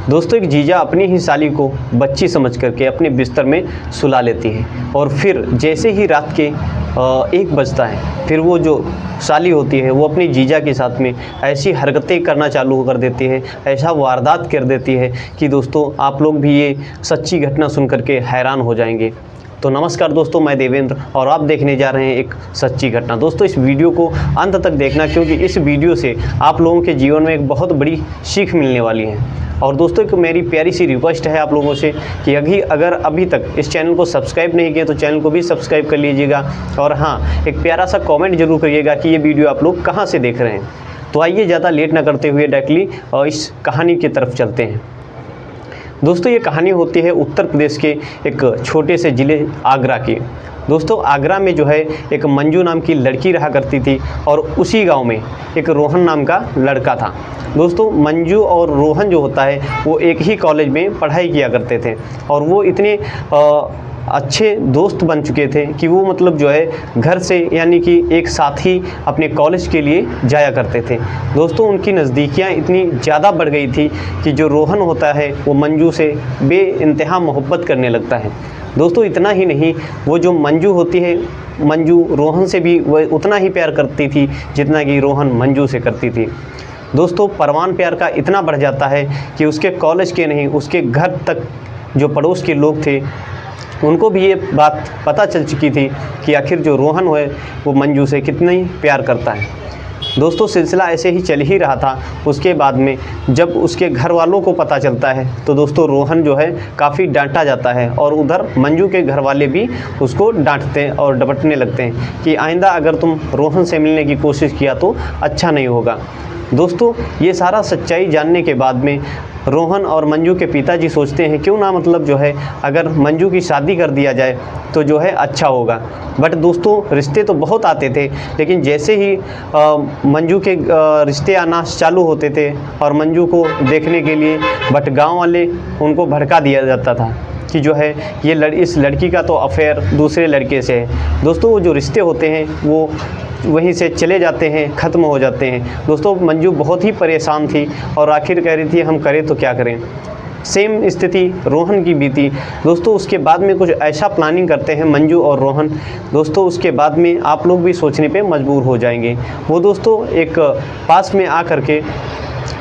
दोस्तों एक जीजा अपनी ही साली को बच्ची समझ करके अपने बिस्तर में सुला लेती है और फिर जैसे ही रात के 1 बजता है फिर वो जो साली होती है वो अपनी जीजा के साथ में ऐसी हरकतें करना चालू कर देती है, ऐसा वारदात कर देती है कि दोस्तों आप लोग भी ये सच्ची घटना सुन करके हैरान हो जाएंगे। तो नमस्कार दोस्तों, मैं देवेंद्र और आप देखने जा रहे हैं एक सच्ची घटना। दोस्तों इस वीडियो को अंत तक देखना, क्योंकि इस वीडियो से आप लोगों के जीवन में एक बहुत बड़ी सीख मिलने वाली है। और दोस्तों एक मेरी प्यारी सी रिक्वेस्ट है आप लोगों से कि अगर अभी तक इस चैनल को सब्सक्राइब नहीं किया तो चैनल को भी सब्सक्राइब कर लीजिएगा। और हाँ, एक प्यारा सा कमेंट जरूर करिएगा कि ये वीडियो आप लोग कहाँ से देख रहे हैं। तो आइए ज़्यादा लेट ना करते हुए डायरेक्टली इस कहानी की तरफ चलते हैं। दोस्तों ये कहानी होती है उत्तर प्रदेश के एक छोटे से ज़िले आगरा की। दोस्तों आगरा में जो है एक मंजू नाम की लड़की रहा करती थी और उसी गांव में एक रोहन नाम का लड़का था। दोस्तों मंजू और रोहन जो होता है वो एक ही कॉलेज में पढ़ाई किया करते थे और वो इतने अच्छे दोस्त बन चुके थे कि वो मतलब जो है घर से यानी कि एक साथ ही अपने कॉलेज के लिए जाया करते थे। दोस्तों उनकी नज़दीकियाँ इतनी ज़्यादा बढ़ गई थी कि जो रोहन होता है वो मंजू से बेइंतहा मोहब्बत करने लगता है। दोस्तों इतना ही नहीं, वो जो मंजू होती है, मंजू रोहन से भी वह उतना ही प्यार करती थी जितना कि रोहन मंजू से करती थी। दोस्तों परवान प्यार का इतना बढ़ जाता है कि उसके कॉलेज के नहीं, उसके घर तक जो पड़ोस के लोग थे उनको भी ये बात पता चल चुकी थी कि आखिर जो रोहन है वो मंजू से कितना ही प्यार करता है। दोस्तों सिलसिला ऐसे ही चल ही रहा था। उसके बाद में जब उसके घर वालों को पता चलता है तो दोस्तों रोहन जो है काफ़ी डांटा जाता है और उधर मंजू के घर वाले भी उसको डांटते हैं और डपटने लगते हैं कि आइंदा अगर तुम रोहन से मिलने की कोशिश किया तो अच्छा नहीं होगा। दोस्तों ये सारा सच्चाई जानने के बाद में रोहन और मंजू के पिताजी सोचते हैं क्यों ना मतलब जो है अगर मंजू की शादी कर दिया जाए तो जो है अच्छा होगा। बट दोस्तों रिश्ते तो बहुत आते थे, लेकिन जैसे ही मंजू के रिश्ते आना चालू होते थे और मंजू को देखने के लिए बट गांव वाले उनको भड़का दिया जाता था कि जो है इस लड़की का तो अफेयर दूसरे लड़के से है। दोस्तों वो जो रिश्ते होते हैं वो वहीं से चले जाते हैं, ख़त्म हो जाते हैं। दोस्तों मंजू बहुत ही परेशान थी और आखिर कह रही थी हम करें तो क्या करें। सेम स्थिति रोहन की भी थी। दोस्तों उसके बाद में कुछ ऐसा प्लानिंग करते हैं मंजू और रोहन। दोस्तों उसके बाद में आप लोग भी सोचने पे मजबूर हो जाएंगे। वो दोस्तों एक पास में आ करके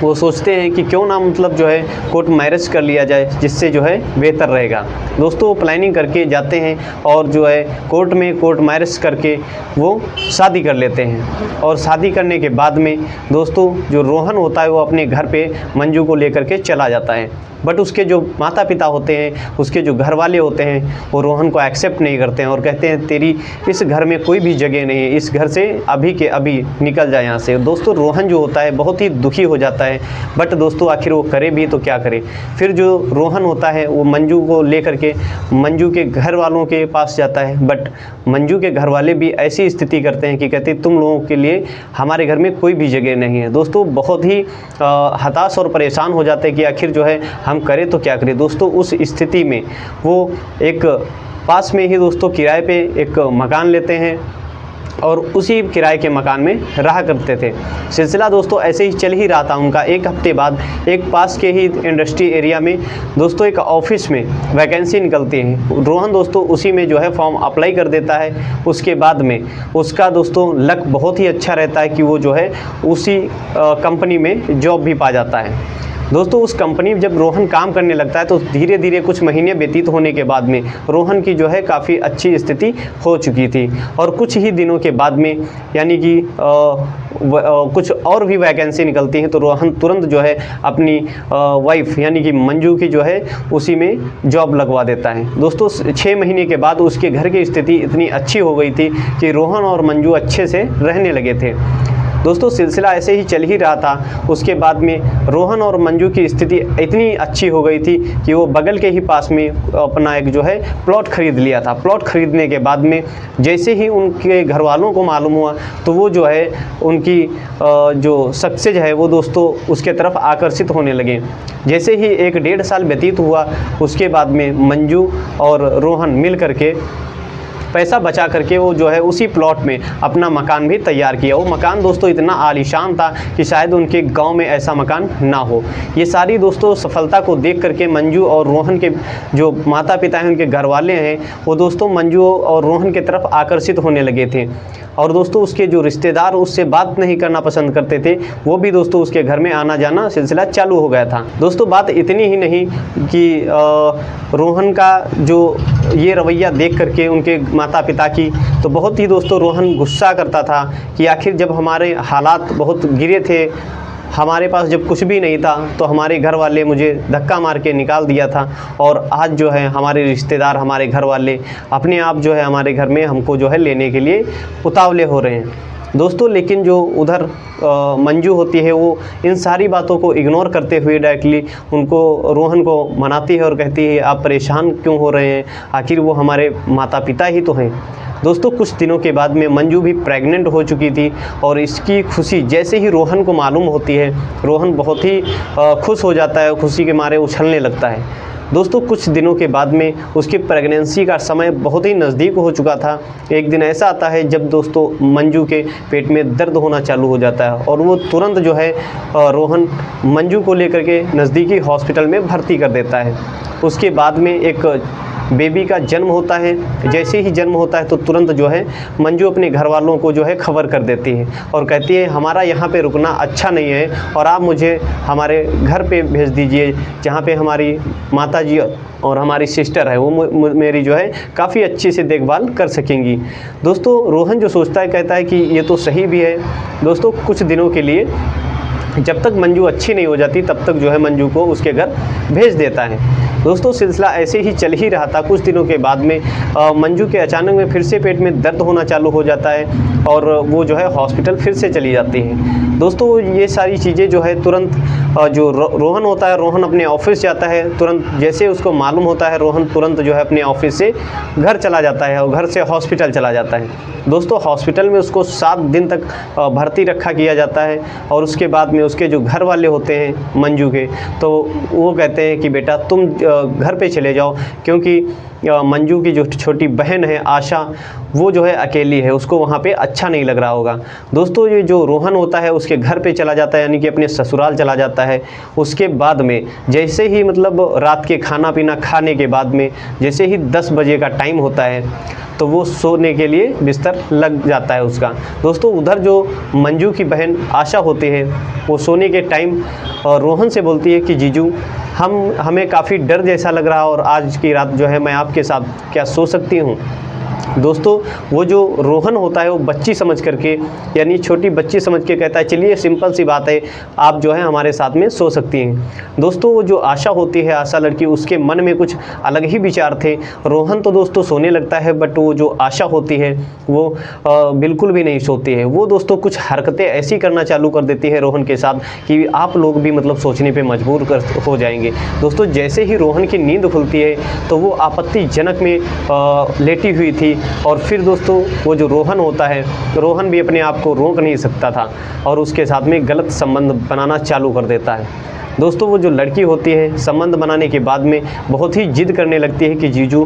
वो सोचते हैं कि क्यों ना मतलब जो है कोर्ट मैरिज कर लिया जाए, जिससे जो है बेहतर रहेगा। दोस्तों वो प्लानिंग करके जाते हैं और जो है कोर्ट मैरिज करके वो शादी कर लेते हैं। और शादी करने के बाद में दोस्तों जो रोहन होता है वो अपने घर पे मंजू को लेकर के चला जाता है। बट उसके जो माता पिता होते हैं, उसके जो घर वाले होते हैं वो रोहन को एक्सेप्ट नहीं करते हैं और कहते हैं तेरी इस घर में कोई भी जगह नहीं है, इस घर से अभी के अभी निकल जाए यहाँ से। दोस्तों रोहन जो होता है बहुत ही दुखी हो जाता है। बट दोस्तों आखिर वो करे भी तो क्या करे। फिर जो रोहन होता है वो मंजू को लेकर के मंजू के घर वालों के पास जाता है। बट मंजू के घर वाले भी ऐसी स्थिति करते हैं कि कहते तुम लोगों के लिए हमारे घर में कोई भी जगह नहीं है। दोस्तों बहुत ही हताश और परेशान हो जाते हैं कि आखिर जो है हम करें तो क्या करें। दोस्तों उस स्थिति में वो एक पास में ही दोस्तों किराए पे एक मकान लेते हैं और उसी किराए के मकान में रहा करते थे। सिलसिला दोस्तों ऐसे ही चल ही रहा था उनका। 1 हफ्ते बाद एक पास के ही इंडस्ट्री एरिया में दोस्तों एक ऑफिस में वैकेंसी निकलती है। रोहन दोस्तों उसी में जो है फॉर्म अप्लाई कर देता है। उसके बाद में उसका दोस्तों लक बहुत ही अच्छा रहता है कि वो जो है उसी कंपनी में जॉब भी पा जाता है। दोस्तों उस कंपनी में जब रोहन काम करने लगता है तो धीरे धीरे कुछ महीने व्यतीत होने के बाद में रोहन की जो है काफ़ी अच्छी स्थिति हो चुकी थी। और कुछ ही दिनों के बाद में यानी कि कुछ और भी वैकेंसी निकलती हैं तो रोहन तुरंत जो है अपनी वाइफ यानी कि मंजू की जो है उसी में जॉब लगवा देता है। दोस्तों 6 महीने के बाद उसके घर की स्थिति इतनी अच्छी हो गई थी कि रोहन और मंजू अच्छे से रहने लगे थे। दोस्तों सिलसिला ऐसे ही चल ही रहा था। उसके बाद में रोहन और मंजू की स्थिति इतनी अच्छी हो गई थी कि वो बगल के ही पास में अपना एक जो है प्लॉट ख़रीद लिया था। प्लॉट ख़रीदने के बाद में जैसे ही उनके घर वालों को मालूम हुआ तो वो जो है उनकी जो सक्सेस है वो दोस्तों उसके तरफ आकर्षित होने लगे। जैसे ही 1-1.5 साल व्यतीत हुआ उसके बाद में मंजू और रोहन मिल करके पैसा बचा करके वो जो है उसी प्लॉट में अपना मकान भी तैयार किया। वो मकान दोस्तों इतना आलीशान था कि शायद उनके गांव में ऐसा मकान ना हो। ये सारी दोस्तों सफलता को देख करके मंजू और रोहन के जो माता पिता हैं, उनके घर वाले हैं, वो दोस्तों मंजू और रोहन की तरफ आकर्षित होने लगे थे। और दोस्तों उसके जो रिश्तेदार उससे बात नहीं करना पसंद करते थे, वो भी दोस्तों उसके घर में आना जाना सिलसिला चालू हो गया था। दोस्तों बात इतनी ही नहीं कि रोहन का जो ये रवैया देख करके उनके माता पिता की, तो बहुत ही दोस्तों रोहन गुस्सा करता था कि आखिर जब हमारे हालात बहुत गिरे थे, हमारे पास जब कुछ भी नहीं था, तो हमारे घर वाले मुझे धक्का मार के निकाल दिया था, और आज जो है हमारे रिश्तेदार, हमारे घर वाले अपने आप जो है हमारे घर में हमको जो है लेने के लिए उतावले हो रहे हैं दोस्तों। लेकिन जो उधर मंजू होती है, वो इन सारी बातों को इग्नोर करते हुए डायरेक्टली उनको, रोहन को मनाती है और कहती है आप परेशान क्यों हो रहे हैं, आखिर वो हमारे माता पिता ही तो हैं। दोस्तों कुछ दिनों के बाद में मंजू भी प्रेग्नेंट हो चुकी थी, और इसकी खुशी जैसे ही रोहन को मालूम होती है, रोहन बहुत ही खुश हो जाता है, खुशी के मारे उछलने लगता है। दोस्तों कुछ दिनों के बाद में उसकी प्रेगनेंसी का समय बहुत ही नज़दीक हो चुका था। एक दिन ऐसा आता है जब दोस्तों मंजू के पेट में दर्द होना चालू हो जाता है, और वो तुरंत जो है रोहन मंजू को लेकर के नज़दीकी हॉस्पिटल में भर्ती कर देता है। उसके बाद में एक बेबी का जन्म होता है। जैसे ही जन्म होता है तो तुरंत जो है मंजू अपने घर वालों को जो है खबर कर देती है और कहती है हमारा यहाँ पे रुकना अच्छा नहीं है, और आप मुझे हमारे घर पे भेज दीजिए, जहाँ पे हमारी माताजी और हमारी सिस्टर है वो मेरी जो है काफ़ी अच्छे से देखभाल कर सकेंगी। दोस्तों रोहन जो सोचता है, कहता है कि ये तो सही भी है। दोस्तों कुछ दिनों के लिए जब तक मंजू अच्छी नहीं हो जाती, तब तक जो है मंजू को उसके घर भेज देता है। दोस्तों सिलसिला ऐसे ही चल ही रहा था। कुछ दिनों के बाद में मंजू के अचानक में फिर से पेट में दर्द होना चालू हो जाता है, और वो जो है हॉस्पिटल फिर से चली जाती है। दोस्तों ये सारी चीज़ें जो है तुरंत जो रोहन होता है, रोहन अपने ऑफिस जाता है। तुरंत जैसे उसको मालूम होता है, रोहन तुरंत जो है अपने ऑफिस से घर चला जाता है और घर से हॉस्पिटल चला जाता है। दोस्तों हॉस्पिटल में उसको 7 दिन तक भर्ती रखा किया जाता है, और उसके बाद में उसके जो घर वाले होते हैं मंजू के, तो वो कहते हैं कि बेटा तुम घर पे चले जाओ, क्योंकि मंजू की जो छोटी बहन है आशा, वो जो है अकेली है, उसको वहाँ पे अच्छा नहीं लग रहा होगा। दोस्तों ये जो रोहन होता है उसके घर पे चला जाता है, यानी कि अपने ससुराल चला जाता है। उसके बाद में जैसे ही मतलब रात के खाना पीना खाने के बाद में जैसे ही 10 बजे का टाइम होता है, तो वो सोने के लिए बिस्तर लग जाता है उसका। दोस्तों उधर जो मंजू की बहन आशा होती है, वो सोने के टाइम रोहन से बोलती है कि जीजू हमें काफ़ी डर जैसा लग रहा, और आज की रात जो है मैं आपके साथ क्या सो सकती हूँ। दोस्तों वो जो रोहन होता है वो बच्ची समझ करके, यानी छोटी बच्ची समझ के कहता है चलिए सिंपल सी बात है, आप जो है हमारे साथ में सो सकती हैं। दोस्तों वो जो आशा होती है, आशा लड़की, उसके मन में कुछ अलग ही विचार थे। रोहन तो दोस्तों सोने लगता है, बट वो जो आशा होती है वो बिल्कुल भी नहीं सोती है। वो दोस्तों कुछ हरकतें ऐसी करना चालू कर देती है रोहन के साथ कि आप लोग भी मतलब सोचने पर मजबूर हो जाएंगे। दोस्तों जैसे ही रोहन की नींद खुलती है तो वो आपत्तिजनक में लेटी हुई थी, और फिर दोस्तों वो जो रोहन होता है, रोहन भी अपने आप को रोक नहीं सकता था और उसके साथ में गलत संबंध बनाना चालू कर देता है। दोस्तों वो जो लड़की होती है संबंध बनाने के बाद में बहुत ही जिद करने लगती है कि जीजू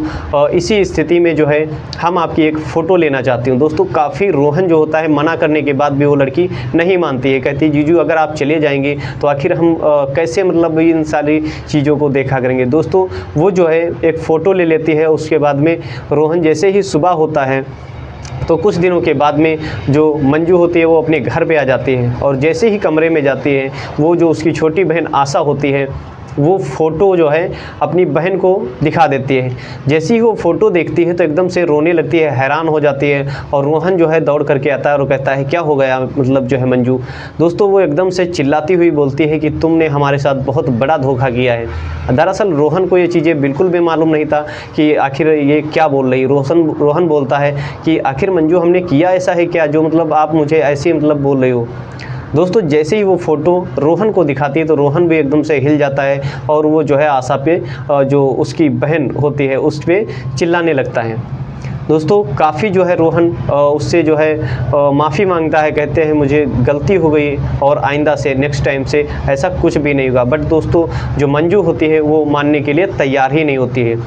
इसी स्थिति में जो है हम आपकी एक फ़ोटो लेना चाहती हूँ। दोस्तों काफ़ी रोहन जो होता है मना करने के बाद भी वो लड़की नहीं मानती है, कहती है जीजू अगर आप चले जाएंगे तो आखिर हम कैसे मतलब इन सारी चीज़ों को देखा करेंगे। दोस्तों वो जो है एक फ़ोटो ले लेती है। उसके बाद में रोहन जैसे ही सुबह होता है तो कुछ दिनों के बाद में जो मंजू होती है वो अपने घर पे आ जाती है, और जैसे ही कमरे में जाती है वो जो उसकी छोटी बहन आशा होती है वो फ़ोटो जो है अपनी बहन को दिखा देती है। जैसे ही वो फ़ोटो देखती है तो एकदम से रोने लगती है, हैरान हो जाती है, और रोहन जो है दौड़ करके आता है और कहता है क्या हो गया मतलब जो है मंजू। दोस्तों वो एकदम से चिल्लाती हुई बोलती है कि तुमने हमारे साथ बहुत बड़ा धोखा किया है। दरअसल रोहन को ये चीज़ें बिल्कुल भी मालूम नहीं था कि आखिर ये क्या बोल रही। रोहन बोलता है कि आखिर मंजू हमने किया ऐसा है क्या जो मतलब आप मुझे ऐसे मतलब बोल रही हो। दोस्तों जैसे ही वो फ़ोटो रोहन को दिखाती है तो रोहन भी एकदम से हिल जाता है, और वो जो है आशा पे जो उसकी बहन होती है उस पर चिल्लाने लगता है। दोस्तों काफ़ी जो है रोहन उससे जो है माफ़ी मांगता है, कहते हैं मुझे गलती हो गई और आइंदा से नेक्स्ट टाइम से ऐसा कुछ भी नहीं होगा। बट दोस्तों जो मंजू होती है वो मानने के लिए तैयार ही नहीं होती है।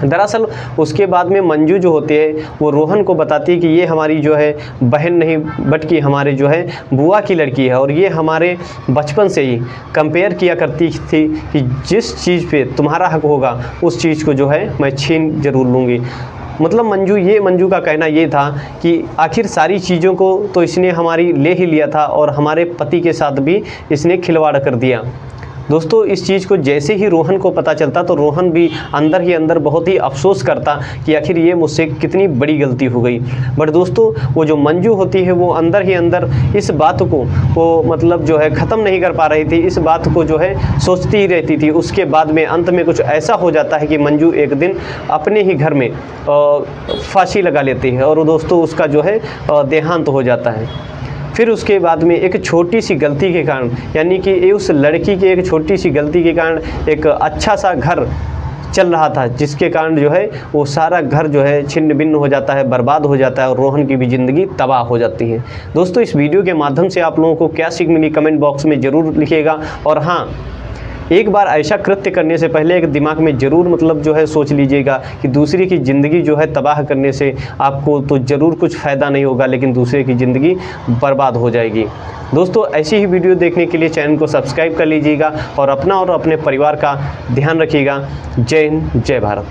दरअसल उसके बाद में मंजू जो होती है वो रोहन को बताती है कि ये हमारी जो है बहन नहीं बल्कि हमारे जो है बुआ की लड़की है, और ये हमारे बचपन से ही कंपेयर किया करती थी कि जिस चीज़ पे तुम्हारा हक होगा उस चीज़ को जो है मैं छीन ज़रूर लूँगी। मतलब मंजू का कहना ये था कि आखिर सारी चीज़ों को तो इसने हमारी ले ही लिया था और हमारे पति के साथ भी इसने खिलवाड़ कर दिया। दोस्तों इस चीज़ को जैसे ही रोहन को पता चलता तो रोहन भी अंदर ही अंदर बहुत ही अफसोस करता कि आखिर ये मुझसे कितनी बड़ी गलती हो गई। बट दोस्तों वो जो मंजू होती है वो अंदर ही अंदर इस बात को वो मतलब जो है ख़त्म नहीं कर पा रही थी, इस बात को जो है सोचती ही रहती थी। उसके बाद में अंत में कुछ ऐसा हो जाता है कि मंजू एक दिन अपने ही घर में फांसी लगा लेती है और दोस्तों उसका जो है देहांत हो जाता है। फिर उसके बाद में एक छोटी सी गलती के कारण, यानी कि उस लड़की की एक छोटी सी गलती के कारण एक अच्छा सा घर चल रहा था, जिसके कारण जो है वो सारा घर जो है छिन्न भिन्न हो जाता है, बर्बाद हो जाता है और रोहन की भी ज़िंदगी तबाह हो जाती है। दोस्तों इस वीडियो के माध्यम से आप लोगों को क्या सीख मिली कमेंट बॉक्स में ज़रूर लिखिएगा। और हाँ, एक बार ऐसा कृत्य करने से पहले एक दिमाग में ज़रूर मतलब जो है सोच लीजिएगा कि दूसरे की ज़िंदगी जो है तबाह करने से आपको तो ज़रूर कुछ फ़ायदा नहीं होगा, लेकिन दूसरे की ज़िंदगी बर्बाद हो जाएगी। दोस्तों ऐसी ही वीडियो देखने के लिए चैनल को सब्सक्राइब कर लीजिएगा और अपना और अपने परिवार का ध्यान रखिएगा। जय हिंद, जय भारत।